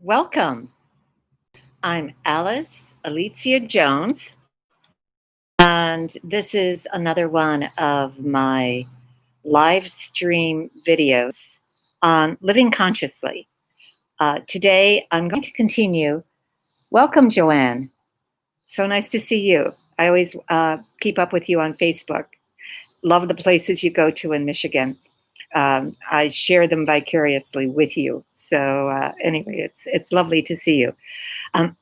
Welcome. I'm Alice Alicia Jones, and this is another one of my live stream videos on living consciously. Today, I'm going to continue. Welcome, Joanne. So nice to see you. I always keep up with you on Facebook. Love the places you go to in Michigan. I share them vicariously with you. So anyway, it's lovely to see you. Um,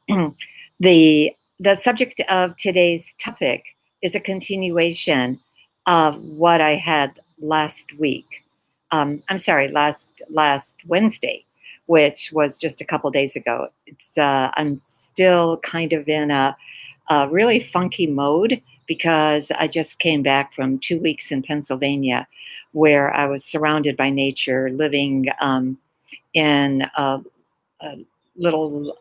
the the subject of today's topic is a continuation of what I had last week. I'm sorry, last Wednesday, which was just a couple days ago. I'm still kind of in a really funky mode because I just came back from 2 weeks in Pennsylvania, where I was surrounded by nature, living in a little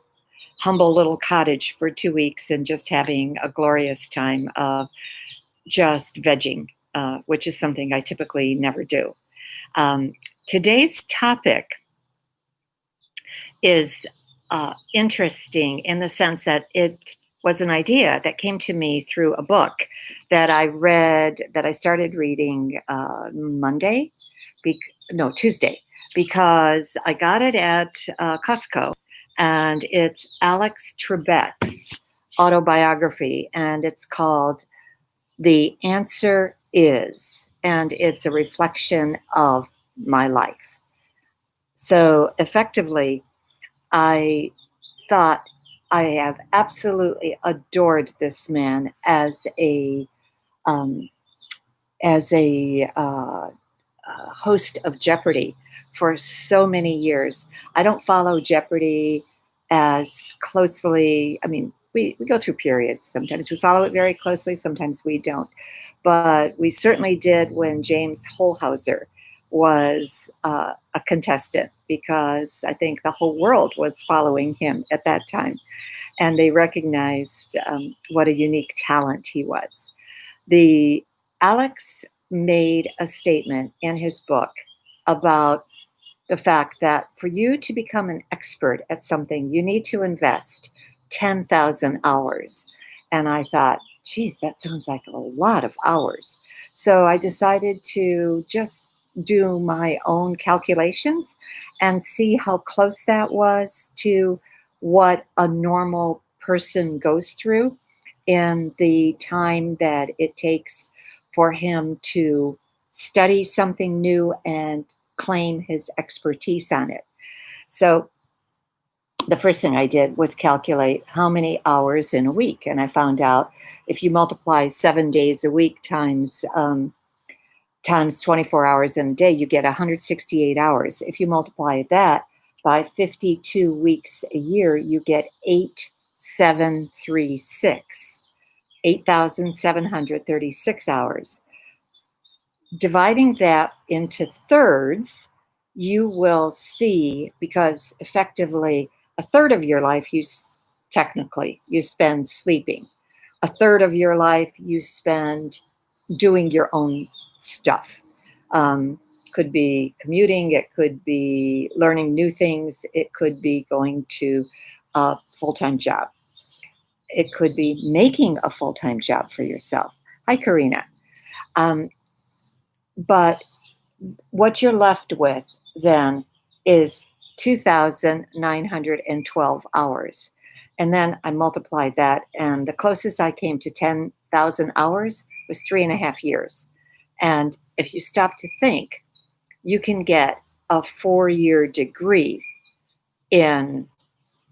humble little cottage for 2 weeks and just having a glorious time of just vegging, which is something I typically never do. Um, Today's topic is interesting in the sense that it was an idea that came to me through a book that I read, that I started reading Tuesday, because I got it at Costco, and it's Alex Trebek's autobiography, and it's called The Answer Is, and it's a reflection of my life. So effectively, I thought I have absolutely adored this man um, as a host of Jeopardy for so many years. I don't follow Jeopardy as closely. I mean, we go through periods. Sometimes we follow it very closely, sometimes we don't. But we certainly did when James Holhauser was a contestant, because I think the whole world was following him at that time. And they recognized what a unique talent he was. The Alex made a statement in his book about the fact that for you to become an expert at something, you need to invest 10,000 hours. And I thought, geez, that sounds like a lot of hours. So I decided to just do my own calculations and see how close that was to what a normal person goes through in the time that it takes for him to study something new and claim his expertise on it. So the first thing I did was calculate how many hours in a week. And I found out if you multiply 7 days a week times 24 hours in a day, you get 168 hours. If you multiply that by 52 weeks a year, you get 8,736 hours. Dividing that into thirds, you will see, because effectively a third of your life technically you spend sleeping. A third of your life you spend doing your own stuff. Could be commuting, it could be learning new things, it could be going to a full-time job. It could be making a full-time job for yourself. Hi, Karina. But what you're left with then is 2,912 hours. And then I multiplied that, and the closest I came to 10,000 hours was 3.5 years. And if you stop to think, you can get a 4-year degree in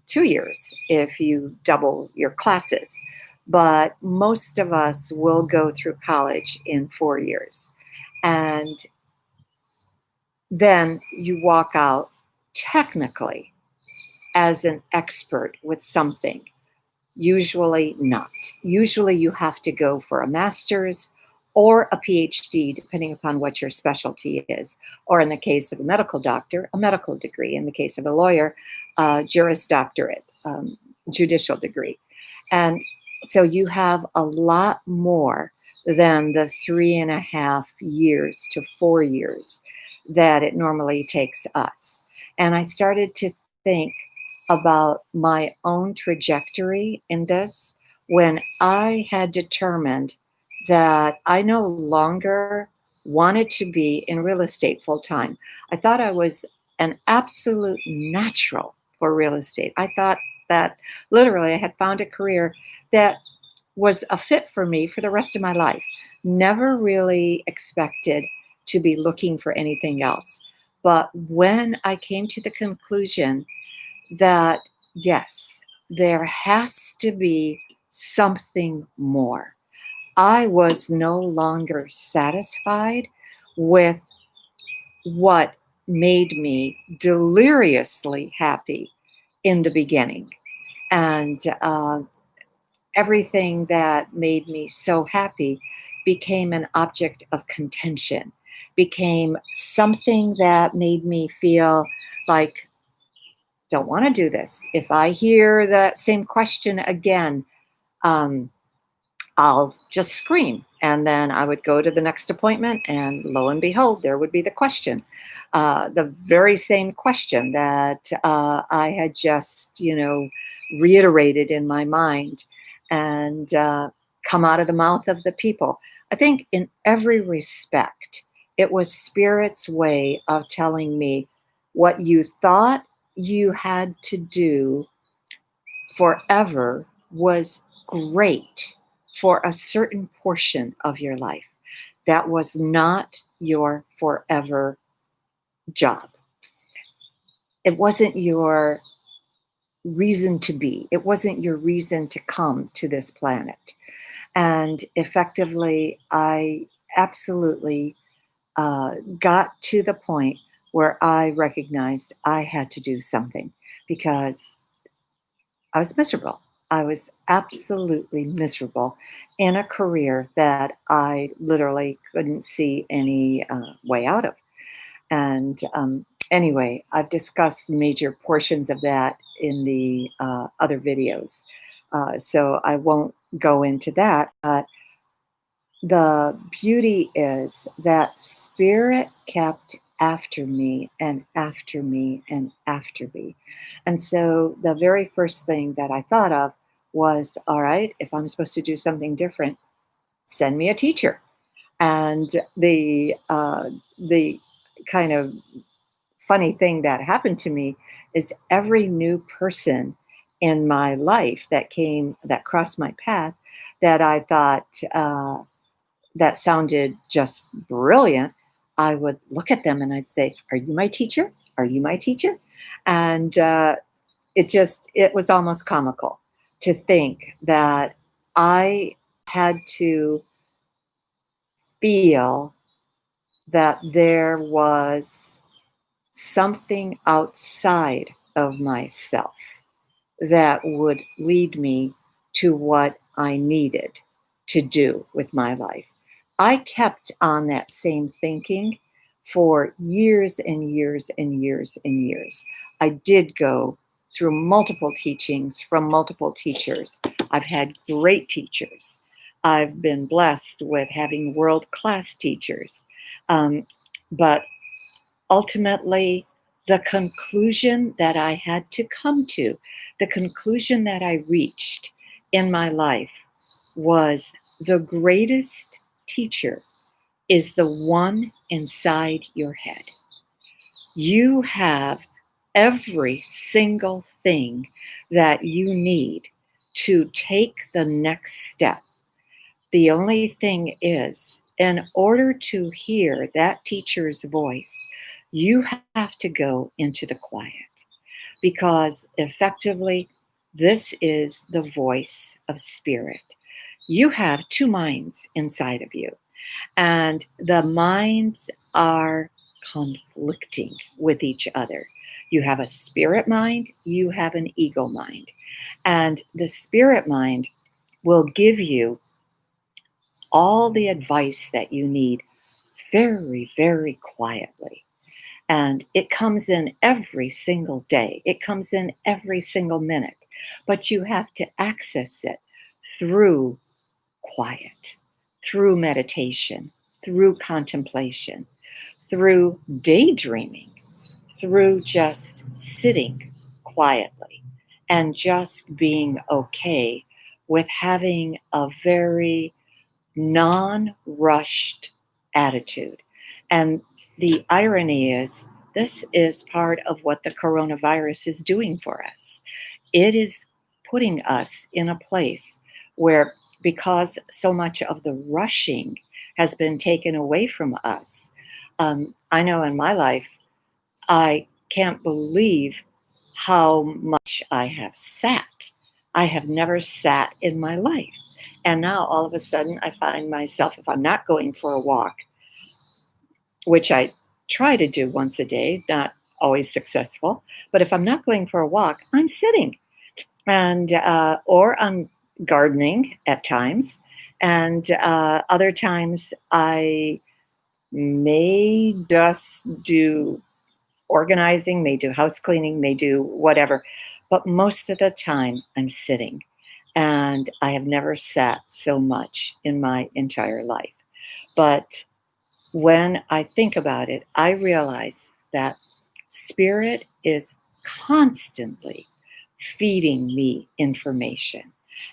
2 years if you double your classes. But most of us will go through college in 4 years. And then you walk out technically as an expert with something. Usually not. Usually you have to go for a master's or a PhD, depending upon what your specialty is. Or in the case of a medical doctor, a medical degree. In the case of a lawyer, a Juris Doctorate, judicial degree. And so you have a lot more than the 3.5 years to 4 years that it normally takes us. And I started to think, about my own trajectory in this when I had determined that I no longer wanted to be in real estate full time. I thought I was an absolute natural for real estate. I thought that literally I had found a career that was a fit for me for the rest of my life. Never really expected to be looking for anything else. But when I came to the conclusion that yes, there has to be something more, I was no longer satisfied with what made me deliriously happy in the beginning. And everything that made me so happy became an object of contention, became something that made me feel like, don't want to do this. If I hear that same question again, um, I'll just scream. And then I would go to the next appointment, and lo and behold, there would be the question. The very same question that I had just, reiterated in my mind and come out of the mouth of the people. I think in every respect, it was Spirit's way of telling me what you thought you had to do forever was great for a certain portion of your life. That was not your forever job. It wasn't your reason to be. It wasn't your reason to come to this planet. And effectively, I absolutely got to the point where I recognized I had to do something because I was miserable. I was absolutely miserable in a career that I literally couldn't see any way out of. And anyway, I've discussed major portions of that in the other videos. So I won't go into that. But the beauty is that Spirit kept after me and after me and after me. And so the very first thing that I thought of was, all right, if I'm supposed to do something different, send me a teacher. And the kind of funny thing that happened to me is every new person in my life that crossed my path that I thought that sounded just brilliant, I would look at them and I'd say, "Are you my teacher? Are you my teacher?" And it was almost comical to think that I had to feel that there was something outside of myself that would lead me to what I needed to do with my life. I kept on that same thinking for years and years and years and years. I did go through multiple teachings from multiple teachers. I've had great teachers. I've been blessed with having world class teachers. But ultimately, the conclusion that I had to come to, the conclusion that I reached in my life was the greatest teacher is the one inside your head. You have every single thing that you need to take the next step. The only thing is, in order to hear that teacher's voice, you have to go into the quiet because effectively, this is the voice of Spirit. You have two minds inside of you, and the minds are conflicting with each other. You have a spirit mind, you have an ego mind, and the spirit mind will give you all the advice that you need very, very quietly. And it comes in every single day, it comes in every single minute, but you have to access it through quiet, through meditation, through contemplation, through daydreaming, through just sitting quietly. and just being okay with having a very non rushed attitude. And the irony is, this is part of what the coronavirus is doing for us. It is putting us in a place where, because so much of the rushing has been taken away from us, I know in my life, I can't believe how much I have sat. I have never sat in my life. And now all of a sudden, I find myself, if I'm not going for a walk, which I try to do once a day, not always successful, but if I'm not going for a walk, I'm sitting, and or I'm gardening at times, and other times I may just do organizing, may do house cleaning, may do whatever. But most of the time, I'm sitting. And I have never sat so much in my entire life. But when I think about it, I realize that spirit is constantly feeding me information.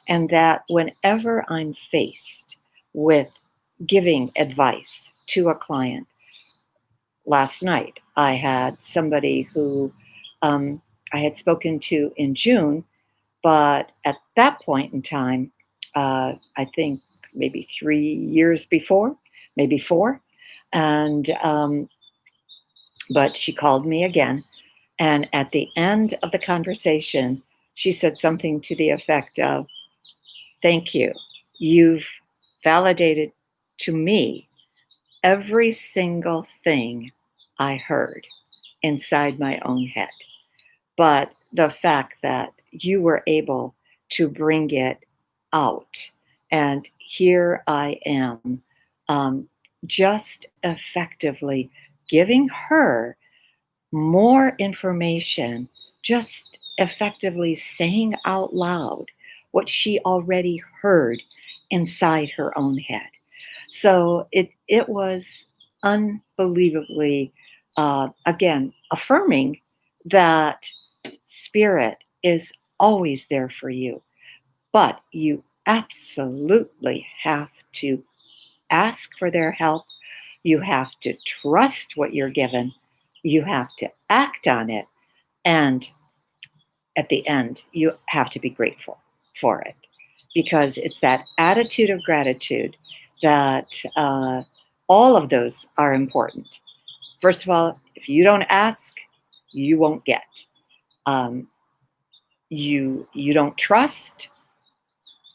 And that whenever I'm faced with giving advice to a client, last night, I had somebody who I had spoken to in June, but at that point in time, I think maybe 3 years before, maybe four, and but she called me again, and at the end of the conversation, she said something to the effect of, "Thank you. You've validated to me every single thing I heard inside my own head. But the fact that you were able to bring it out, and here I am, um, just effectively giving her more information, just effectively saying out loud what she already heard inside her own head." So it was unbelievably, again, affirming that spirit is always there for you, but you absolutely have to ask for their help. You have to trust what you're given. You have to act on it. And at the end, you have to be grateful for it, because it's that attitude of gratitude that all of those are important. First of all, if you don't ask, you won't get. Um, you don't trust,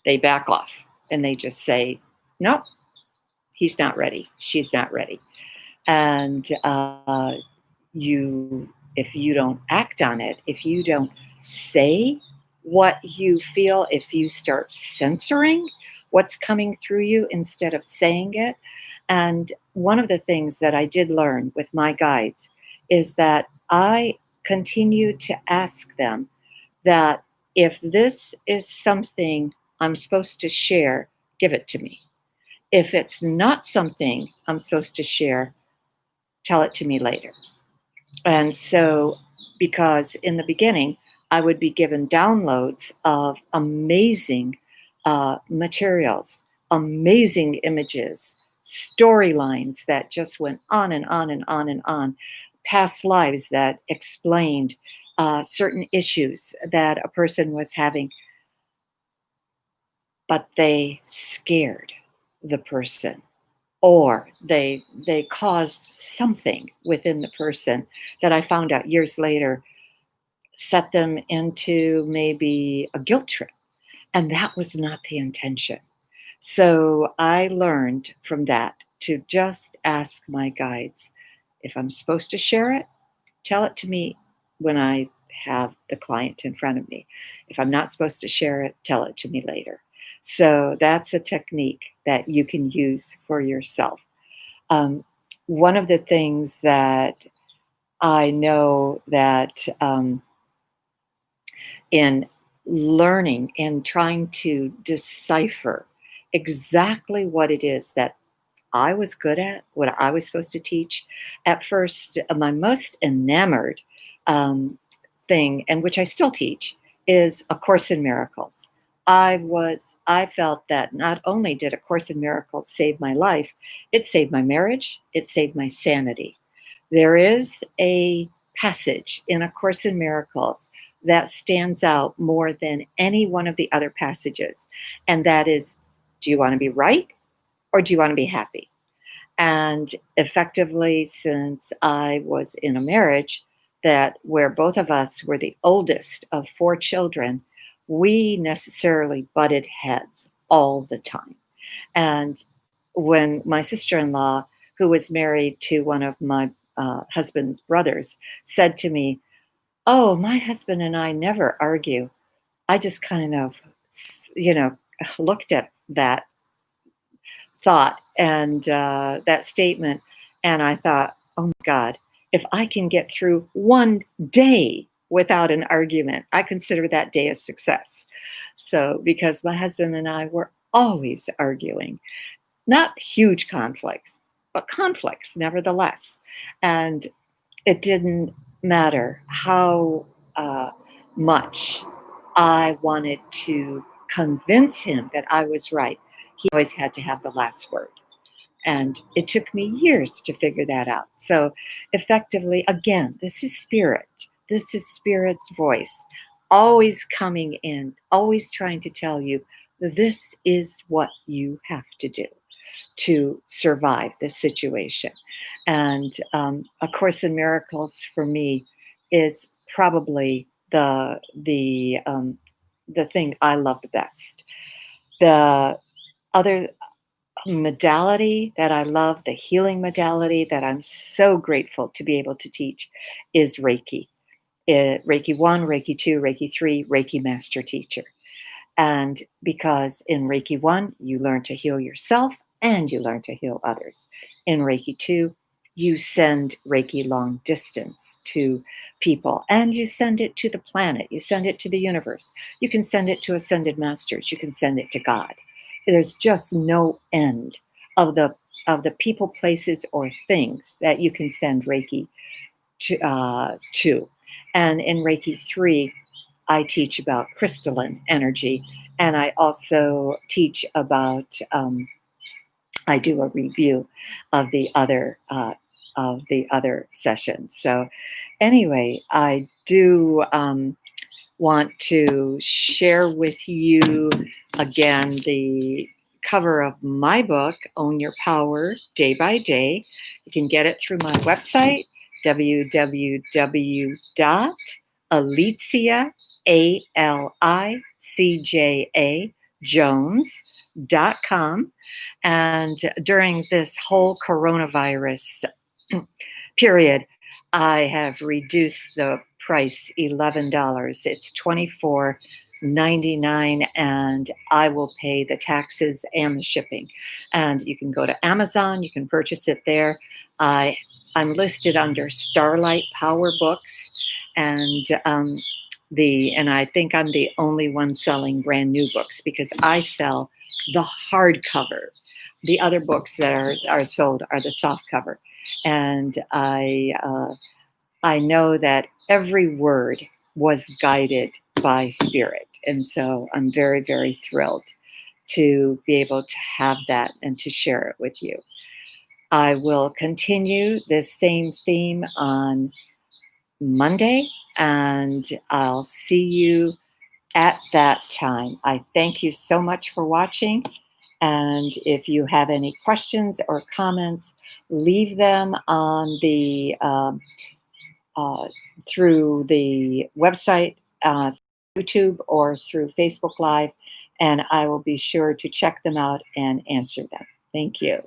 they back off and they just say, "No, he's not ready. She's not ready." And you, if you don't act on it, if you don't say what you feel, if you start censoring what's coming through you instead of saying it. And one of the things that I did learn with my guides is that I continue to ask them that if this is something I'm supposed to share, give it to me. If it's not something I'm supposed to share, tell it to me later. And so, because in the beginning, I would be given downloads of amazing materials, amazing images, storylines that just went on and on and on and on, past lives that explained certain issues that a person was having, but they scared the person, or they caused something within the person that I found out years later set them into maybe a guilt trip, and that was not the intention. So I learned from that to just ask my guides, if I'm supposed to share it, tell it to me when I have the client in front of me. If I'm not supposed to share it, tell it to me later. So that's a technique that you can use for yourself. Um, One of the things that I know that in learning and trying to decipher exactly what it is that I was good at, what I was supposed to teach, at first, my most enamored um, thing, and which I still teach, is A Course in Miracles. I felt that not only did A Course in Miracles save my life, it saved my marriage, it saved my sanity. There is a passage in A Course in Miracles that stands out more than any one of the other passages, and that is, do you want to be right or do you want to be happy? And effectively, since I was in a marriage that where both of us were the oldest of four children, we necessarily butted heads all the time. And when my sister-in-law, who was married to one of my husband's brothers, said to me, "Oh, my husband and I never argue." I just kind of, you know, looked at that thought and that statement, and I thought, oh my God, if I can get through one day without an argument, I consider that day a success. So, because my husband and I were always arguing, not huge conflicts, but conflicts nevertheless. And it didn't matter how much I wanted to convince him that I was right. He always had to have the last word. And it took me years to figure that out. So, effectively, again, this is spirit. This is spirit's voice, always coming in, always trying to tell you this is what you have to do to survive this situation. And A Course in Miracles for me is probably the thing I love the best. The other modality that I love, the healing modality that I'm so grateful to be able to teach, is Reiki. Reiki 1, Reiki 2, Reiki 3, Reiki Master Teacher. And because in Reiki 1, you learn to heal yourself and you learn to heal others. In Reiki 2, you send Reiki long distance to people and you send it to the planet, you send it to the universe. You can send it to ascended masters, you can send it to God. There's just no end of the people, places, or things that you can send Reiki to. And in Reiki 3, I teach about crystalline energy, and I also teach about. I do a review of the other sessions. So, anyway, I do want to share with you again the cover of my book, Own Your Power Day by Day. You can get it through my website, www.alicia, ALICJA, Jones.com. And during this whole coronavirus period, I have reduced the price $11. It's $24.99, and I will pay the taxes and the shipping. And you can go to Amazon, you can purchase it there. I'm listed under Starlight Power Books, and and I think I'm the only one selling brand new books because I sell the hardcover. The other books that are sold are the soft cover. And I know that every word was guided by spirit. And so I'm very, very thrilled to be able to have that and to share it with you. I will continue this same theme on Monday, and I'll see you at that time. I thank you so much for watching. And if you have any questions or comments, leave them on the through the website, YouTube, or through Facebook Live, and I will be sure to check them out and answer them. Thank you.